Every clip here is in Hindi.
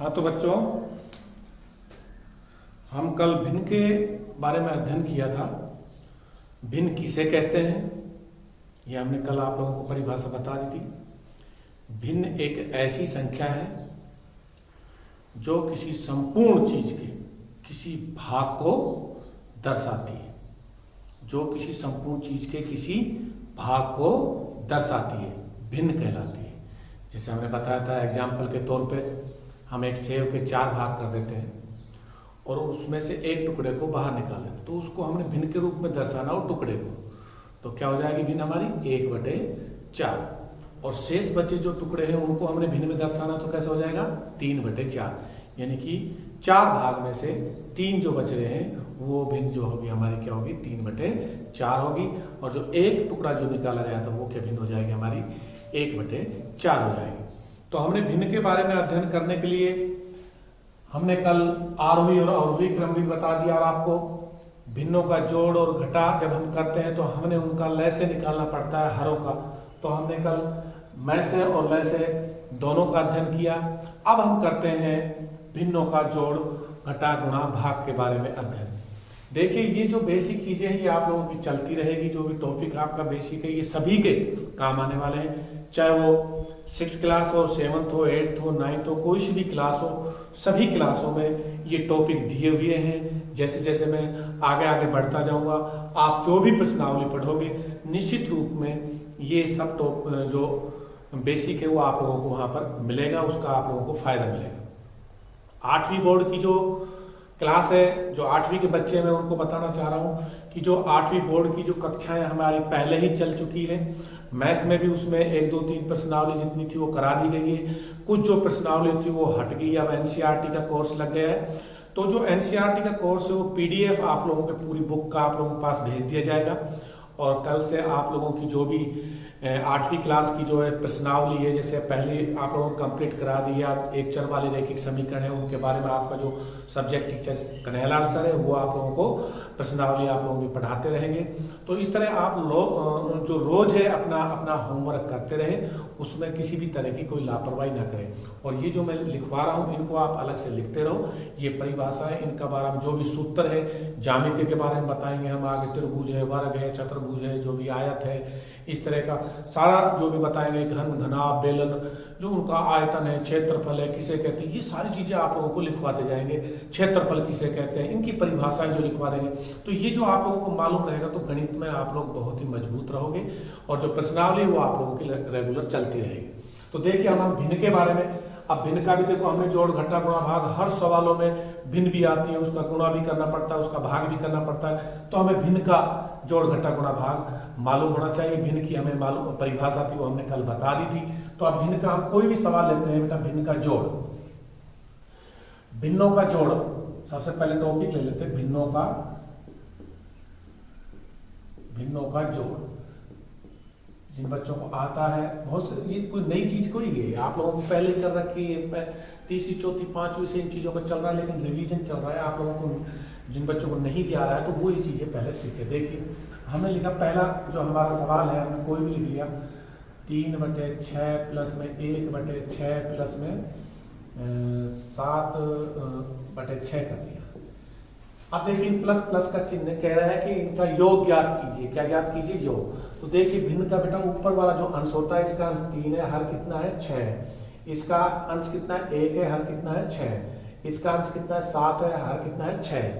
हाँ तो बच्चों, हम कल भिन्न के बारे में अध्ययन किया था। भिन्न किसे कहते हैं ये हमने कल आप लोगों को परिभाषा बता दी थी। भिन्न एक ऐसी संख्या है जो किसी संपूर्ण चीज के किसी भाग को दर्शाती है, जो किसी संपूर्ण चीज के किसी भाग को दर्शाती है, भिन्न कहलाती है। जैसे हमने बताया था एग्जाम्पल के तौर पे, हम एक सेब के 4 भाग कर देते हैं और उसमें से एक टुकड़े को बाहर निकाल देते, तो उसको हमने भिन्न के रूप में दर्शाना हो टुकड़े को, तो क्या हो जाएगी भिन्न हमारी 1/4। और शेष बचे जो टुकड़े हैं उनको हमने भिन्न में दर्शाना, तो कैसा हो जाएगा 3/4, यानी कि 4 भाग में से 3 जो बच रहे हैं वो भिन्न जो होगी हमारी क्या होगी 3/4 होगी। और जो एक टुकड़ा जो निकाला गया था वो क्या भिन्न हो जाएगी हमारी 1/4 हो जाएगी। तो हमने भिन्न के बारे में अध्ययन करने के लिए हमने कल आरोही और अवरोही क्रम भी बता दिया, और आपको भिन्नों का जोड़ और घटा जब हम करते हैं तो हमने उनका लय से निकालना पड़ता है हरों का। तो हमने कल मैं से और लय से दोनों का अध्ययन किया। अब हम करते हैं भिन्नों का जोड़ घटा गुणा भाग के बारे में अध्ययन। देखिए ये जो बेसिक चीजें हैं ये आप लोगों की चलती रहेगी। जो भी टॉपिक आपका बेसिक है ये सभी के काम आने वाले हैं, चाहे वो 6th क्लास हो, 7th हो, 8th हो, 9th हो, कोई सी भी क्लास हो, सभी क्लासों में ये टॉपिक दिए हुए हैं। जैसे जैसे मैं आगे आगे बढ़ता जाऊंगा, आप जो भी प्रश्नावली पढ़ोगे निश्चित रूप में ये सब जो बेसिक है वो आप लोगों को वहाँ पर मिलेगा, उसका आप लोगों को फायदा मिलेगा। 8वीं बोर्ड की जो क्लास है, जो 8वीं के बच्चे हैं, मैं उनको बताना चाह रहा हूँ कि जो 8वीं बोर्ड की जो कक्षाएं हमारी पहले ही चल चुकी है। मैथ में भी उसमें 1, 2, 3 प्रश्नावली जितनी थी वो करा दी गई है। कुछ जो प्रश्नावली थी वो हट गई, अब एनसीईआरटी का कोर्स लग गया है। तो जो एनसीईआरटी का कोर्स है वो पीडीएफ आप लोगों के पूरी बुक का आप लोगों के पास भेज दिया जाएगा। और कल से आप लोगों की जो भी 8वीं क्लास की जो है प्रश्नावली है, जैसे पहले आप लोगों को कंप्लीट करा दी, आप एक चर वाले रैखिक समीकरण है उनके बारे में आपका जो सब्जेक्ट टीचर कन्हैयालाल सर है वो आप लोगों को प्रश्नावली आप लोगों की पढ़ाते रहेंगे। तो इस तरह आप लोग जो रोज है अपना अपना होमवर्क करते रहे, उसमें किसी भी तरह की कोई लापरवाही ना करें। और ये जो मैं लिखवा रहा हूँ इनको आप अलग से लिखते रहो। ये परिभाषा है, इनका बारे में जो भी सूत्र है, ज्यामिति के बारे में बताएंगे हम आगे, त्रिभुज है, वर्ग है, चतुर्भुज है, जो भी आयत है, इस तरह का सारा जो भी बताएंगे, घन, घनाभ, बेलन, जो उनका आयतन है, क्षेत्रफल है किसे कहते हैं, ये सारी चीजें आप लोगों को लिखवाते जाएंगे। क्षेत्रफल किसे कहते हैं, इनकी परिभाषाएं जो लिखवा देंगे, तो ये जो आप लोगों को मालूम रहेगा तो गणित में आप लोग बहुत ही मजबूत रहोगे। और जो प्रश्नावली वो आप लोगों की रेगुलर चलती रहेगी। तो देखिए हम भिन्न के बारे में, अब भिन्न का भी देखो हमने जोड़ घटा गुणा भाग, हर सवालों में भिन्न भी आती है, उसका गुणा भी करना पड़ता है, उसका भाग भी करना पड़ता है। तो हमें भिन्न का जोड़ घटा गुणा भाग मालूम होना चाहिए। भिन्न की हमें मालूम परिभाषा थी वो हमने कल बता दी थी। तो अब भिन्न का हम कोई भी सवाल लेते हैं बेटा, भिन्न का जोड़, भिन्नों का जोड़, सबसे पहले टॉपिक ले लेते हैं भिन्नों का जोड़। जिन बच्चों को आता है, बहुत ये कोई नई चीज कोई है, आप लोगों को पहले कर रखी है, 3वीं 4वीं 5वीं से इन चीजों का चल रहा है, लेकिन रिवीजन चल रहा है। आप लोगों को जिन बच्चों को नहीं भी आ रहा है तो वो ये चीजें पहले सीखे। देखिए हमने लिखा पहला जो हमारा सवाल है, हमने कोई भी लिख लिया 3/6 प्लस में 1/6 प्लस में 7/6 कर दिया। अब देखिए प्लस प्लस का चिन्ह कह रहा है कि इनका योग ज्ञात कीजिए। क्या ज्ञात कीजिए? योग। तो देखिए भिन्न का बेटा ऊपर वाला जो अंश होता है, इसका अंश 3 है, हर कितना है 6 है। इसका अंश कितना है 1 है, हर कितना है 6 है। इसका अंश कितना है 7 है, हर कितना है 6 है।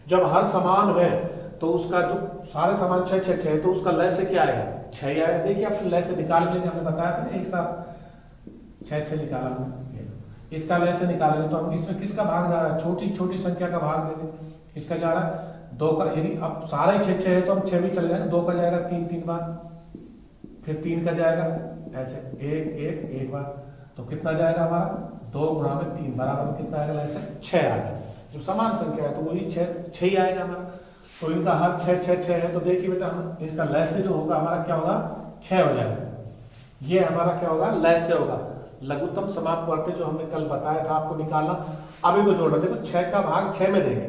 जब हर समान है तो उसका जो सारे समान 6 6 6 तो उसका लय से क्या आएगा 6 आएगा। देखिए आप लय से निकाल लेंगे, हमने बताया था ना एक साथ 6 6 निकाला हमने, इसका लय से निकालेंगे तो हम इसमें किसका भाग जा रहा है, छोटी छोटी संख्या का भाग देंगे। इसका जा रहा है 2 का, यदि अब सारा ही 6 6 है तो हम 6 भी चले जाएंगे, 2 का जाएगा 3 3 बार, फिर 3 का जाएगा ऐसे 1 1 1 बार, तो कितना जाएगा हमारा 2 गुणा में 3 बराबर कितना आएगा, ऐसे 6 आएगा। जब समान संख्या है तो वही 6 ही आएगा हमारा। तो इनका हर 6 6 6 है, तो देखिए बेटा हम इसका लय से जो होगा हमारा क्या होगा 6 हो जाएगा। ये हमारा क्या होगा लय से होगा। लघुत्तम समाप्त वर्ग पे जो हमने कल बताया था आपको निकालना, अभी को जोड़ना। देखो 6 का भाग 6 में देंगे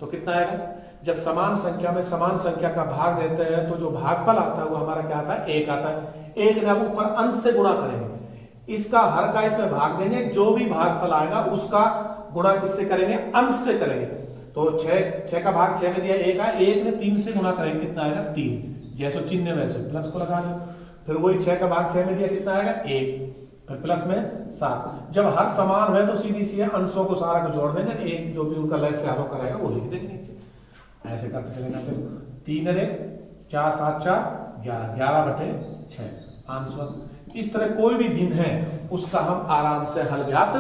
तो कितना आएगा। जब समान संख्या में समान संख्या का भाग देते हैं तो जो भागफल आता है वो हमारा क्या आता है 1 आता है। 1 जब ऊपर अंश से गुणा करेंगे, इसका हर का इसमें भाग देंगे, जो भी भागफल आएगा उसका गुणा किससे करेंगे, अंश से करेंगे। तो 6 का भाग 6 में दिया 1 है, 1 में 3 से गुणा करेंगे, कितना आएगा 3, जैसे चिन्ह वैसे प्लस को लगा दो। फिर वही 6 का भाग 6 में दिया कितना आएगा 1, फिर प्लस में 7। जब हर समान है तो सीधी सी अंशों को सारा को जोड़ देंगे, एक जो भी उनका लैस से आरोप कराएगा वो लिख देंगे नीचे, ऐसे करते चलेगा। फिर 3 रे 4 7 4 11, 11/6 आंसर। इस तरह कोई भी भिन्न है उसका हम आराम से हल ज्ञात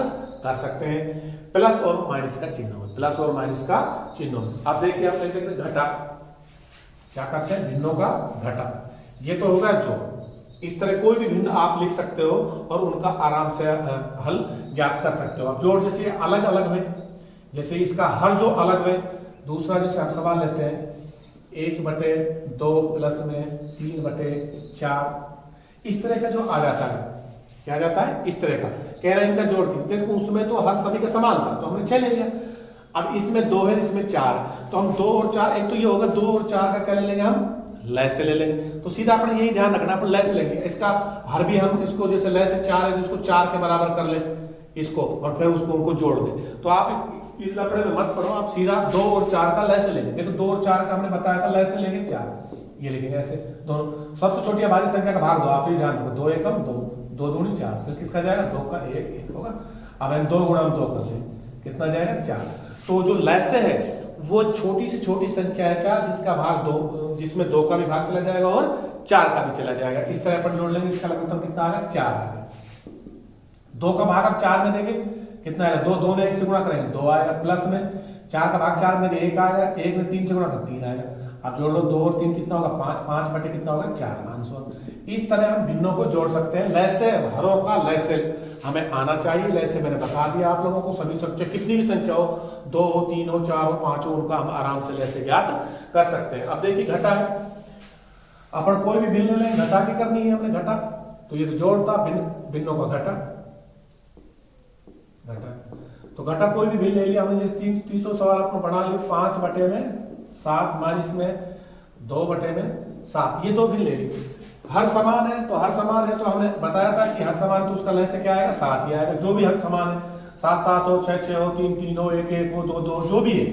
कर सकते हैं, प्लस और माइनस का चिन्ह हो, प्लस और माइनस का चिन्ह हो। अब देखिए आप देखते हैं घटा, क्या करते हैं, भिन्नों का घटा, ये तो होगा जोड़। इस तरह कोई भी भिन्न आप लिख सकते हो और उनका आराम से हल ज्ञात कर सकते हो। अब जोड़ जैसे अलग अलग है, जैसे इसका हर जो अलग है, दूसरा जैसे आप सवाल लेते हैं 1/2 प्लस में 3/4, इस तरह का जो आ जाता है, क्या जाता है, इस तरह का कह रहा है इनका जोड़ कितने, देखो उसमें तो हर सभी का समान था तो हमने 6 ले लिया। अब इसमें 2 है, इसमें 4, तो हम 2 और 4, एक तो ये होगा 2 और 4 का क्या ले लेंगे, हम लय से ले लेंगे। तो सीधा अपने यही ध्यान रखना, अपन लय से लेंगे। इसका हर भी हम इसको जैसे लय से 4 है तो इसको 4 के बराबर कर ले इसको, और फिर उसको उनको जोड़ दे। तो आप इस लफड़े में मत पढ़ो, आप सीधा 2 और 4 का लय से लेंगे। देखो 2 और 4 का हमने बताया था लय से लेंगे 4, ये लिखेंगे ऐसे दोनों। सबसे छोटी अभाज्य संख्या का भाग 2, आप ही ध्यान रखो, 2 एकम 2, 2 दूनी 4, फिर किसका जाएगा 2 का 1 होगा। अब हम 2 गुणा 2 कर ले, कितना जाएगा 4। तो जो लैसे है वो छोटी से छोटी संख्या है 4, जिसका भाग 2, जिसमें 2 का भी भाग चला जाएगा और 4 का भी चला जाएगा। इस तरह पर जोड़ लेंगे, इसका लघुत्तम कितना आएगा 4 आएगा। 2 का भाग अब 4 में देंगे, कितना आएगा 2, 2 ने 1 से गुणा करेंगे 2 आएगा, प्लस में 4 का भाग 4 में 1 आएगा, 1 में 3 से गुणा करेंगे 3 आएगा। अब जोड़ लो 2 और 3 कितना होगा 5, 5 कितना होगा 4 आंसर। इस तरह हम भिन्नों को जोड़ सकते हैं। लैसे हरों का लैसे हमें आना चाहिए, लैसे मैंने बता दिया आप लोगों को, सभी संख्या कितनी भी संख्या हो, 2 हो 3 हो 4 हो 5 हो, उनका हम आराम से लैसे ज्ञात कर सकते हैं। अब देखिए घटा है, अपन कोई भी भिन्न लें, घटा की करनी है हमने घटा, तो ये तो जोड़ता भिन्नों का घटा, घटा तो घटा कोई भी भिन्न ले लिया हमने, जैसे 300 सवाल अपने बना लिया 5/7 माइनस में 2/7, ये 2 भिन्न ले ली। हर समान है तो हर समान है, तो हमने बताया था कि हर समान तो उसका लैसे क्या आएगा 7 ही आएगा। जो भी हर समान है, 7 7 हो, 6 6 हो, 3 3 हो, 1 1 हो, 2 2, जो भी है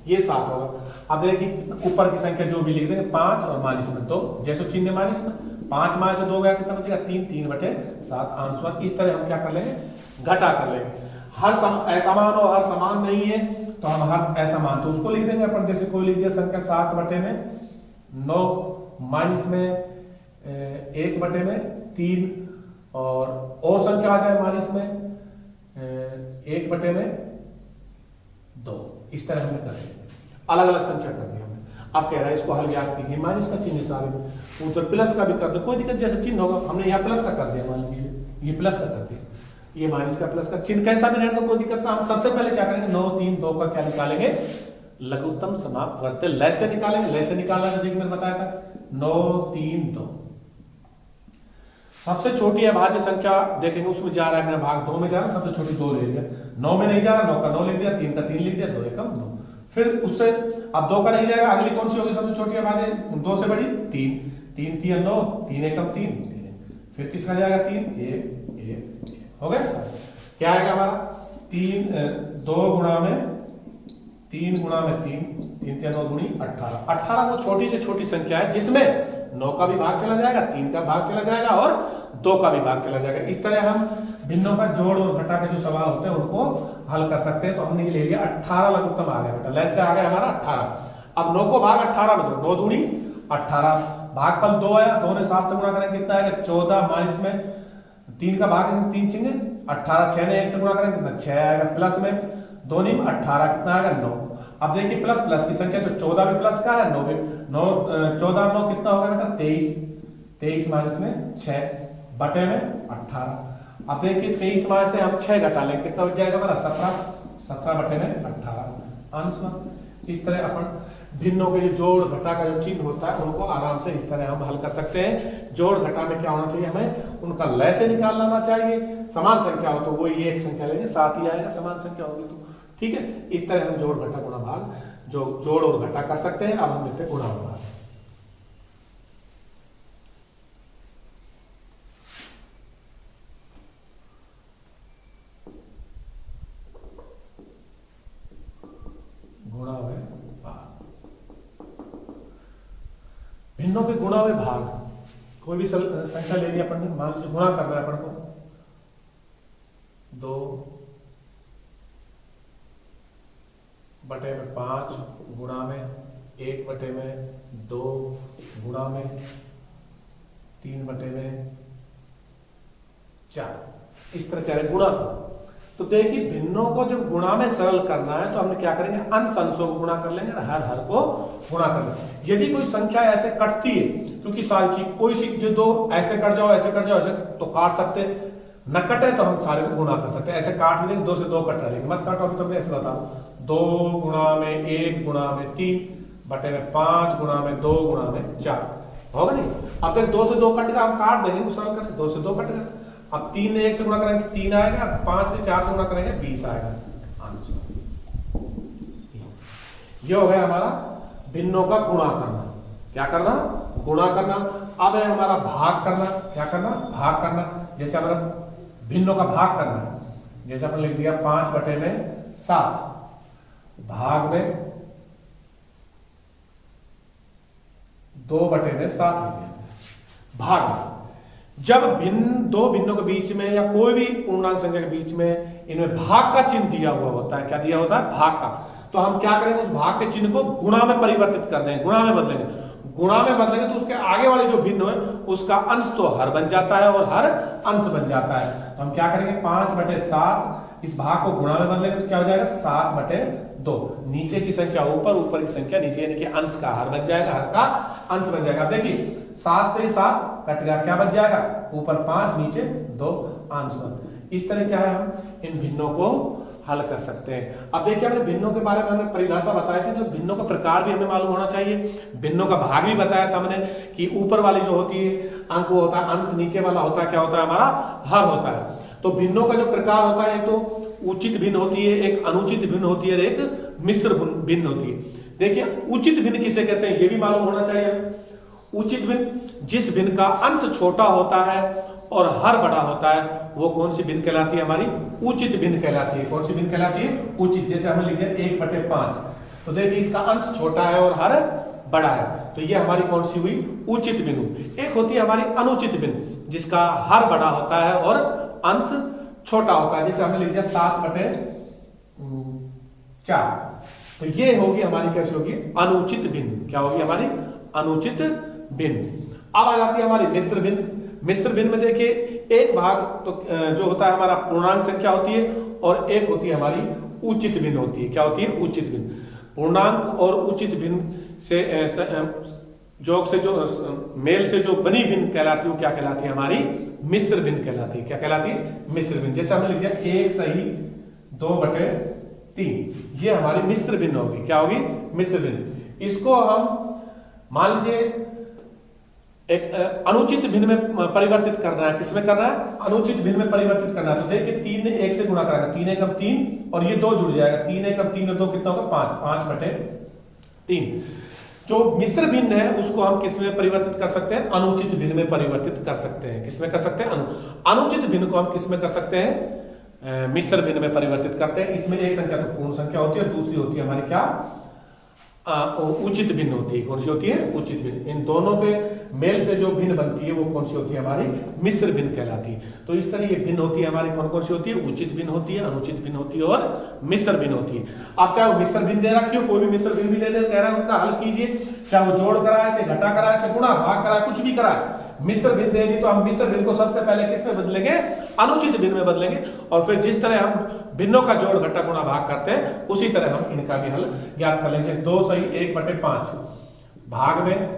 ये 7 होगा। अब देखिए ऊपर की संख्या जो भी लिख देंगे 5 और माइनस में 2, जैसे चिन्ह माइनस में 5 माइनस से 2 गया, कितना बचेगा 3, 3/7 आंसर। इस तरह हम क्या कर लेंगे, घटा कर लेंगे। हर असमान हो, हर समान नहीं है तो हम हर असमान, तो उसको लिख देंगे अपन, जैसे कोई लिख दिया संख्या 7/9 माइनस में 1/3, और संख्या आ जाए माइनस में 1/2। इस तरह हमने कर दिया, अलग अलग संख्या कर दी हमने। अब कह रहा है इसको हल ज्ञात कीजिए, माइनस का चिन्ह सारे में, उधर प्लस का भी कर दो, कोई दिक्कत, जैसे चिन्ह होगा हमने यहाँ प्लस का कर दिया, मान लीजिए ये प्लस का कर दिया, ये माइनस का प्लस का चिन्ह कैसा भी रहने, कोई दिक्कत ना। हम सबसे पहले क्या करेंगे 9 3 2 का क्या निकालेंगे, लघुत्तम समाप्त वर्त लैसे निकालेंगे। लैसे निकालना देखिए मैंने बताया था 9 3 2। सबसे छोटी अभाज्य संख्या देखेंगे, उसमें जा रहा है भाग 2 में जा रहा है, सबसे छोटी 2 ले लिया, 9 में नहीं जा रहा, 9 का 9 लिख दिया, 3 का 3 लिख दिया, 2 एकम 2। फिर उससे अब 2 का नहीं जाएगा, अगली कौन सी होगी सबसे छोटी अभाज्य 2 से बड़ी 3, 3 3 9, 3 एकम 3, फिर किसका जाएगा 3 1 हो गया। क्या आएगा हमारा 3 2 गुणा में 3 गुणा में 3, 3 3 9 दूनी 18। 18 वो छोटी से छोटी संख्या है जिसमें 9 का भी भाग चला जाएगा, 3 का भाग चला जाएगा और 2 का भी भाग चला जाएगा। इस तरह हम भिन्नों का जोड़ और घटा के जो सवाल होते हैं उनको हल कर सकते हैं। तो हमने ये ले लिया 18 लघुत्तम आ गया बेटा, लैसे आ गया हमारा 18। अब 9 को भाग 18 में दो, 9 दूनी 18, भागफल 2 आया, 2 ने 7 से गुणा करेंगे कितना आएगा 14, माइनस में 3 का भाग 3 चिन्ह 18, 6 ने 1 से गुणा करेंगे कितना 6 आएगा, प्लस में 2 नीम 18 कितना आएगा 9। अब देखिए प्लस प्लस की संख्या, जो 14 भी प्लस का है, 9 भी 9 14 9 कितना होगा बेटा 23, 23 माइनस में 6 बटे में 18। अब देखिए 23 माइनस से हम 6 घटा लेंगे, कितना बच जाएगा हमारा 17, 17 बटे में 18 आंसर। इस तरह अपन भिन्नों के जो जोड़ घटा का जो चिन्ह होता है उनको आराम से इस तरह हम हल कर सकते हैं। जोड़ घटा में क्या होना चाहिए, हमें उनका लय से निकाल लाना चाहिए। समान संख्या हो तो वो ये एक संख्या लेंगे, 7 ही आएगा, समान संख्या होगी तो ठीक है। इस तरह हम जोड़ घटा गुणा भाग जो जोड़ और घटा कर सकते हैं। अब हम लिखते हैं गुणा भाग। भिन्नों के गुणा में भाग, कोई भी संख्या ले लिया अपन ने, मान लीजिए गुणा करना है अपन को, 2/5 गुणा में 1/2 गुणा में 3/4, इस तरह क्या है गुणा का। तो देखिए भिन्नों को जब गुणा में सरल करना है तो हमने क्या करेंगे, अंश अंशों को गुणा कर लेंगे, हर को गुणा कर लेंगे। यदि कोई संख्या ऐसे कटती है, क्योंकि सारी कोई सी जो दो ऐसे कट जाओ ऐसे तो काट सकते, न कटे तो हम सारे को गुणा कर सकते हैं। ऐसे काट लेंगे, 2 से 2 कट रहे, मत काटो अभी, तुमने ऐसे बताओ 2 गुणा में 1 गुणा में 3/5 गुणा में 2 गुणा में 4 होगा नहीं। अब तक 2 से 2 कट गया, हम काट देंगे, सरल करें, 2 से 2 कट गया। अब 3 ने 1 से गुणा करेंगे 3 आएगा, 5 से 4 से गुणा करेंगे 20 आएगा आंसर। ये हो गया हमारा भिन्नों का गुणा करना। क्या करना, गुणा करना। अब है हमारा भाग करना। क्या करना, भाग करना। जैसे हमारा भिन्नों का भाग करना है, जैसे अपन लिख दिया 5/7 भाग में 2/7 लिख दिया भाग में। जब दो भिन्नों के बीच में या कोई भी पूर्णांक संख्या के बीच में इनमें भाग का चिन्ह दिया हुआ होता है, क्या दिया होता है, भाग का, तो हम क्या करेंगे, उस भाग के चिन्ह को गुणा में परिवर्तित कर देंगे, गुणा में बदलेंगे। गुणा में बदलेंगे तो उसके आगे वाले जो भिन्न है उसका अंश तो हर बन जाता है और हर अंश बन जाता है। तो हम क्या करेंगे, 5/7 इस भाग को गुणा में बदलेंगे तो क्या हो जाएगा, 7/2। नीचे की संख्या ऊपर, ऊपर की संख्या नीचे, यानी कि अंश का हर बन जाएगा, हर का अंश बन जाएगा। देखिए 7 से 7 कट गया, क्या बच जाएगा, ऊपर 5 नीचे 2 अंश 1। इस तरह क्या है, हम इन भिन्नों को हल कर सकते हैं। अब देखिए हमने भिन्नों के बारे में हमने परिभाषा बताई थी, तो भिन्नों का प्रकार भी हमें मालूम होना चाहिए। भिन्नों का भाग भी बताया था हमने कि ऊपर वाली जो होती है अंक वो होता है अंश, नीचे वाला होता है क्या होता है, हमारा हर होता है। तो भिन्नों का जो प्रकार होता है, एक तो उचित भिन्न होती है, एक अनुचित भिन्न होती है, एक मिश्र भिन्न होती है। देखिए उचित भिन्न किसे कहते हैं ये भी मालूम होना चाहिए। उचित भिन्न, जिस भिन्न का अंश छोटा होता है और हर बड़ा होता है, वो कौन सी भिन्न कहलाती है, हमारी उचित भिन्न कहलाती है। कौन सी भिन्न कहलाती है, उचित। जैसे हमने लिख दिया 1/5, तो देखिए इसका अंश छोटा है और हर बड़ा है, तो ये हमारी कौन सी हुई, उचित भिन्न। एक होती है हमारी अनुचित भिन्न, जिसका हर बड़ा होता है और अंश छोटा होता है। जैसे हमने लिख दिया 7/4, तो ये होगी हमारी कैसी होगी, अनुचित भिन्न। क्या होगी हमारी, अनुचित भिन्न। अब आ जाती है हमारी मिश्र भिन्न। मिश्र भिन्न में देखिए एक भाग तो जो होता है हमारा पूर्णांक संख्या होती है और एक होती है हमारी उचित भिन्न होती है। क्या होती है, उचित भिन्न। पूर्णांक और उचित भिन्न से जोग से जो मेल से जो बनी भिन्न कहलाती है, वो क्या कहलाती है, हमारी मिश्र भिन्न कहलाती है। क्या कहलाती है, मिश्र भिन्न। जैसे हमने लिख दिया 1/2/3, ये हमारी मिश्र भिन्न होगी। क्या होगी, मिश्र भिन्न। इसको हम मान लीजिए एक अनुचित भिन्न में परिवर्तित करना है। किसमें करना है, अनुचित भिन्न में परिवर्तित करना है। तो देखिए 3 ने 1 से गुणा करेगा, 3 × 3 और ये 2 जुड़ जाएगा, 3 × 3 और 2 कितना होगा, 5/3। जो मिश्र भिन्न है उसको हम किसमें परिवर्तित कर सकते हैं, अनुचित भिन्न में परिवर्तित कर सकते हैं। किसमें कर सकते हैं, अनुचित भिन्न को हम किसमें कर सकते हैं, मिश्र भिन्न में परिवर्तित करते हैं। इसमें एक संख्या तो पूर्ण संख्या होती है, दूसरी होती है हमारी क्या, उचित भिन्न होती है। कौन सी होती है, उचित भिन्न। इन दोनों के मेल से जो भिन्न बनती है वो कौन सी होती है, हमारी मिश्र भिन्न कहलाती है। तो इस तरह ये भिन्न होती है हमारी, कौन कौन सी होती है, उचित भिन्न होती है, अनुचित भिन्न होती है और मिश्र भिन्न होती है। अब चाहे वो मिश्र भिन्न दे रहा, क्यों कोई भी मिश्र भिन्न भी दे दे, कह रहा है उनका हल कीजिए, चाहे वो जोड़ कराए, चाहे घटा कराए, चाहे गुणा भाग कराए, कुछ भी कराए, मिश्र भिन्न देगी तो हम मिश्र भिन्न को सबसे पहले किसमें बदलेंगे, अनुचित भिन्न में बदलेंगे। और फिर जिस तरह हम भिन्नों का जोड़ घटा गुणा भाग करते हैं उसी तरह हम इनका भी हल ज्ञात कर लेंगे। 2 सही 1/5 भाग में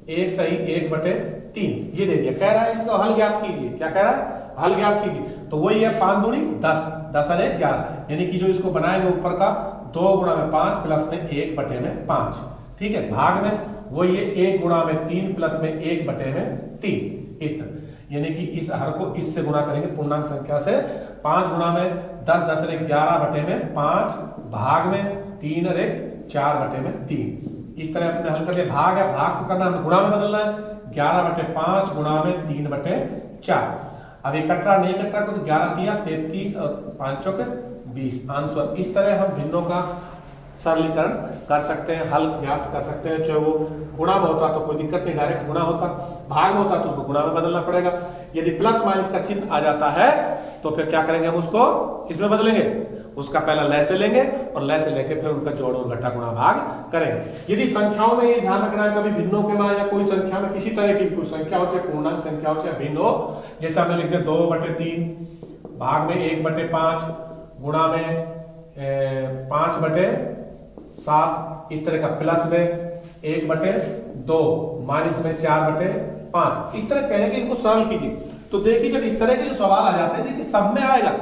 1 सही 1/3, ये दे दिया, कह रहा है इसको हल ज्ञात कीजिए। क्या कह रहा है, हल ज्ञात कीजिए। तो वही है 5 दूनी 10, 10 और 1 11, यानी कि जो इसको बनाएंगे ऊपर का 2 × 5 प्लस में 1/5, ठीक है। भाग में वही है 1 × 3 प्लस में 1/3, इस तरह, यानी कि इस हर को इससे गुणा करेंगे पूर्णांक संख्या से। 5 × 10, 10 और 1 11/5, भाग में 3 और 1 4/3। इस तरह अपने हल कर लिया। भाग है, भाग को करना है गुणा में बदलना है, 11/5 गुणा में 3/4। अब ये कट रहा नहीं कट रहा, तो 11 × 3 = 33 और 5 × 20 आंसर। इस तरह हम भिन्नों का सरलीकरण कर सकते हैं, हल ज्ञात कर सकते हैं। चाहे वो गुणा में होता तो कोई दिक्कत नहीं, डायरेक्ट गुणा होता, भाग में होता तो उसको गुणा में बदलना पड़ेगा। यदि प्लस माइनस का चिन्ह आ जाता है तो फिर क्या करेंगे, हम उसको इसमें बदलेंगे, उसका पहला लय से लेंगे और लय से लेके फिर उनका जोड़ और घटा गुणा भाग करेंगे। यदि संख्याओं में ये ध्यान रखना है, कभी भिन्नों के मान या कोई संख्या में किसी तरह की कोई संख्या हो, चाहे पूर्णांक संख्या हो चाहे भिन्न हो, जैसे हमने लिख दिया 2/3, भाग में 1/5, गुणा में 5/7, इस तरह का प्लस में 1/2, माइनस में 4/5, इस तरह कहने के इनको सरल कीजिए। तो देखिए जब इस तरह के जो सवाल आ जाते हैं, देखिए सब में आएगा,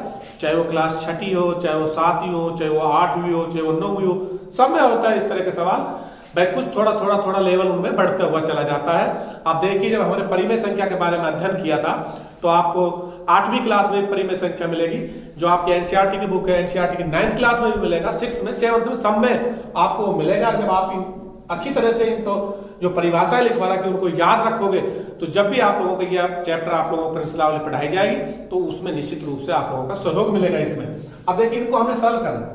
चाहे वो क्लास 6ठी हो, चाहे वो 7वीं हो, चाहे वो 8वीं हो, चाहे वो 9वीं हो, सब में होता है इस तरह के सवाल। भाई कुछ थोड़ा लेवल उनमें बढ़ते हुआ चला जाता है। आप देखिए जब हमने परिमेय संख्या के बारे में अध्ययन किया था तो आपको 8वीं क्लास में परिमेय संख्या मिलेगी, जो आपकी एनसीईआरटी की बुक है, एनसीईआरटी की 9th क्लास में भी मिलेगा, 6th में, 7th में, सब में आपको मिलेगा। जब आप अच्छी तरह से इनको जो परिभाषाएं लिखवा रहा कि उनको याद रखोगे तो जब भी आप लोगों का यह चैप्टर आप लोगों को प्रश्नावली पढ़ाई जाएगी तो उसमें निश्चित रूप से आप लोगों का सहयोग मिलेगा इसमें। अब देखिए इनको हमने सरल करना,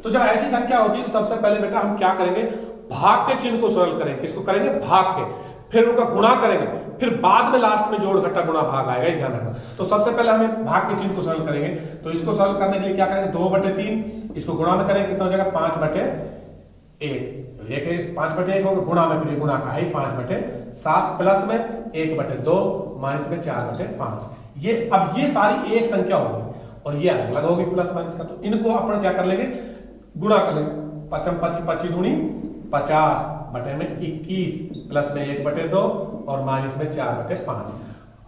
तो जब ऐसी संख्या होती है तो सबसे पहले बेटा हम क्या करेंगे, भाग के चिन्ह को सरल करेंगे। किसको करेंगे, भाग के, फिर उनका गुणा करेंगे, फिर बाद में लास्ट में जोड़ घटा गुणा भाग आएगा, ध्यान रखना। तो सबसे पहले हमें भाग के चिन्ह को सरल करेंगे, तो इसको सरल करने के लिए क्या करेंगे, 2/3, इसको गुणा में करेंगे, कितना हो जाएगा 5/1, 5/1 होगा, गुणा में फिर गुणा का है 5/7, प्लस में 1/2, माइनस में 4/5। ये अब ये सारी एक संख्या होगी और ये अलग होगी प्लस माइनस का, तो इनको अपन क्या कर लेंगे, गुणा कर लेंगे। 5×5 = 50 बटे में 21, प्लस में 1/2 और माइनस में 4/5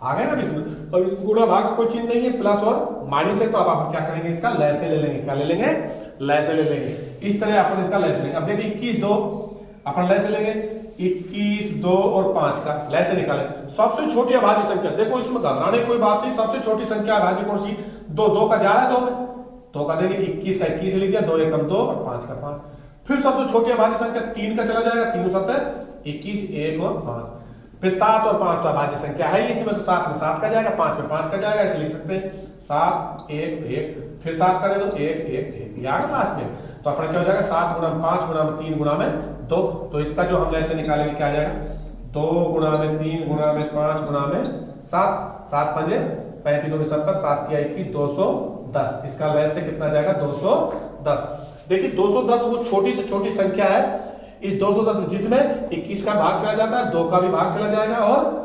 आ गए ना इसमें। और गुणा भाग का कोई चिन्ह नहीं है, प्लस और माइनस है, तो अब आप क्या करेंगे, इसका लय से ले लेंगे। क्या ले लेंगे, लय से ले लेंगे। इस तरह अपन इसका लय से लेंगे। अब देखिए 21, 2 अपन लय से लेंगे, 21, 2 और 5 का लय से निकालें। सबसे छोटी अभाज्य संख्या, देखो इसमें घबराने की कोई बात नहीं, सबसे छोटी संख्या अभाज्य कौन सी, 2 का जा रहा है 2 में, 2 का देखिए 21 का 21 लिख दिया, 2 एकम 2 और 5 का 5। फिर सबसे छोटी अभाज्य संख्या 3 का चला जाएगा, 3 7 21, 1 और 5। फिर 7 और 5 तो अभाज्य संख्या है इसमें, तो 7 में 7 का जाएगा, 5 में 5 का जाएगा, ऐसे लिख सकते हैं 7 1 1, फिर 7 का दे दो 1 1 1, यार लास्ट में तो अपना क्या हो जाएगा, 7 × 5 × 3 × 2। तो इसका जो हम ऐसे निकालेंगे क्या आ जाएगा, 2 × 3 × 5 × 7, 7 5 35 2 70, 7 3 21, 210। इसका लय से कितना जाएगा, 210। देखिए 210 वो छोटी से छोटी संख्या है इस 210 में, जिसमें 21 का भाग चला जाता है, 2 का भी भाग चला जाएगा और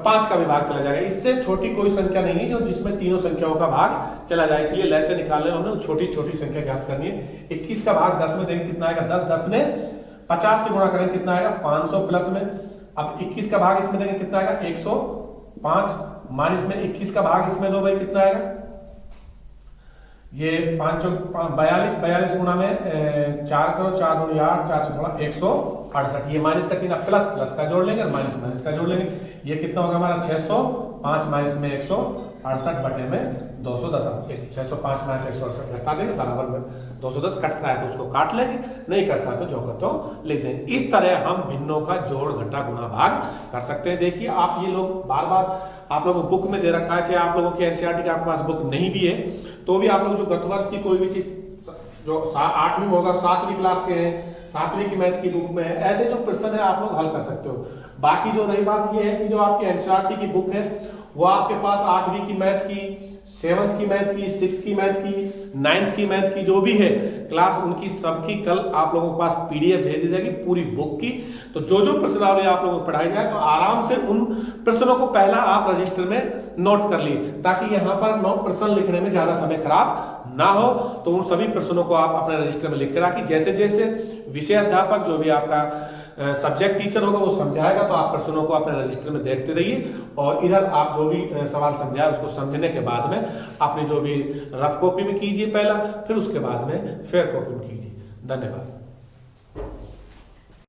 5 का भी भाग चला जाएगा। इससे छोटी कोई संख्या नहीं है जो जिसमें तीनों संख्याओं का भाग चला जाए, इसलिए लय से निकालने में हमने छोटी छोटी संख्या ज्ञात करनी है। 21 का भाग 10 में देंगे कितना आएगा, 10, 10 में 50 से गुणा करेंगे कितना आएगा, 500, प्लस में अब 21 का भाग इसमें देंगे कितना आएगा, 105, माइनस में 21 का भाग इसमें दो भाई कितना आएगा, ये 5 42, 42 गुणा में 4 करो, 4 2 8, 4 से थोड़ा 168। ये माइनस का चिन्ह प्लस, प्लस का जोड़ लेंगे, माइनस माइनस का जोड़ लेंगे। ये कितना होगा हमारा 605 माइनस में 168 बटे में 210। 605 माइनस 168 घटा देंगे, बराबर में 210 कटता है तो उसको काट लेंगे, नहीं कटता तो जो तो लिख देंगे। इस तरह हम भिन्नों का जोड़ घटा गुणा भाग कर सकते हैं। देखिए आप ये लोग बार बार आप लोगों को बुक में दे रखा है, चाहे आप लोगों की एनसीईआरटी के आपके पास बुक नहीं भी है तो भी आप लोग जो गत वर्ष की कोई भी चीज जो 8वीं में होगा, 7वीं क्लास के हैं, 7वीं की मैथ की बुक में है, ऐसे जो प्रश्न है आप लोग हल कर सकते हो। बाकी जो रही बात ये है कि जो आपकी एनसीईआरटी की बुक है वो आपके पास 8वीं की मैथ की, 7th की मैथ की, 6th की मैथ की, 9th की मैथ की जो भी है क्लास, उनकी सबकी कल आप लोगों के पास पीडीएफ भेज दी जाएगी पूरी बुक की। तो जो जो प्रश्नावली आप लोगों को पढ़ाई जाए तो आराम से उन प्रश्नों को पहला आप रजिस्टर में नोट कर लिए, ताकि यहाँ पर नोट प्रश्न लिखने में ज्यादा समय खराब ना हो। तो उन सभी प्रश्नों को आप अपने रजिस्टर में लिख कर रखिए। जैसे जैसे विषय अध्यापक जो भी आपका सब्जेक्ट टीचर होगा वो समझाएगा तो आप प्रश्नों को अपने रजिस्टर में देखते रहिए, और इधर आप जो भी सवाल समझाए उसको समझने के बाद में अपनी जो भी रफ कॉपी में कीजिए पहला, फिर उसके बाद में फेयर कॉपी में कीजिए। धन्यवाद।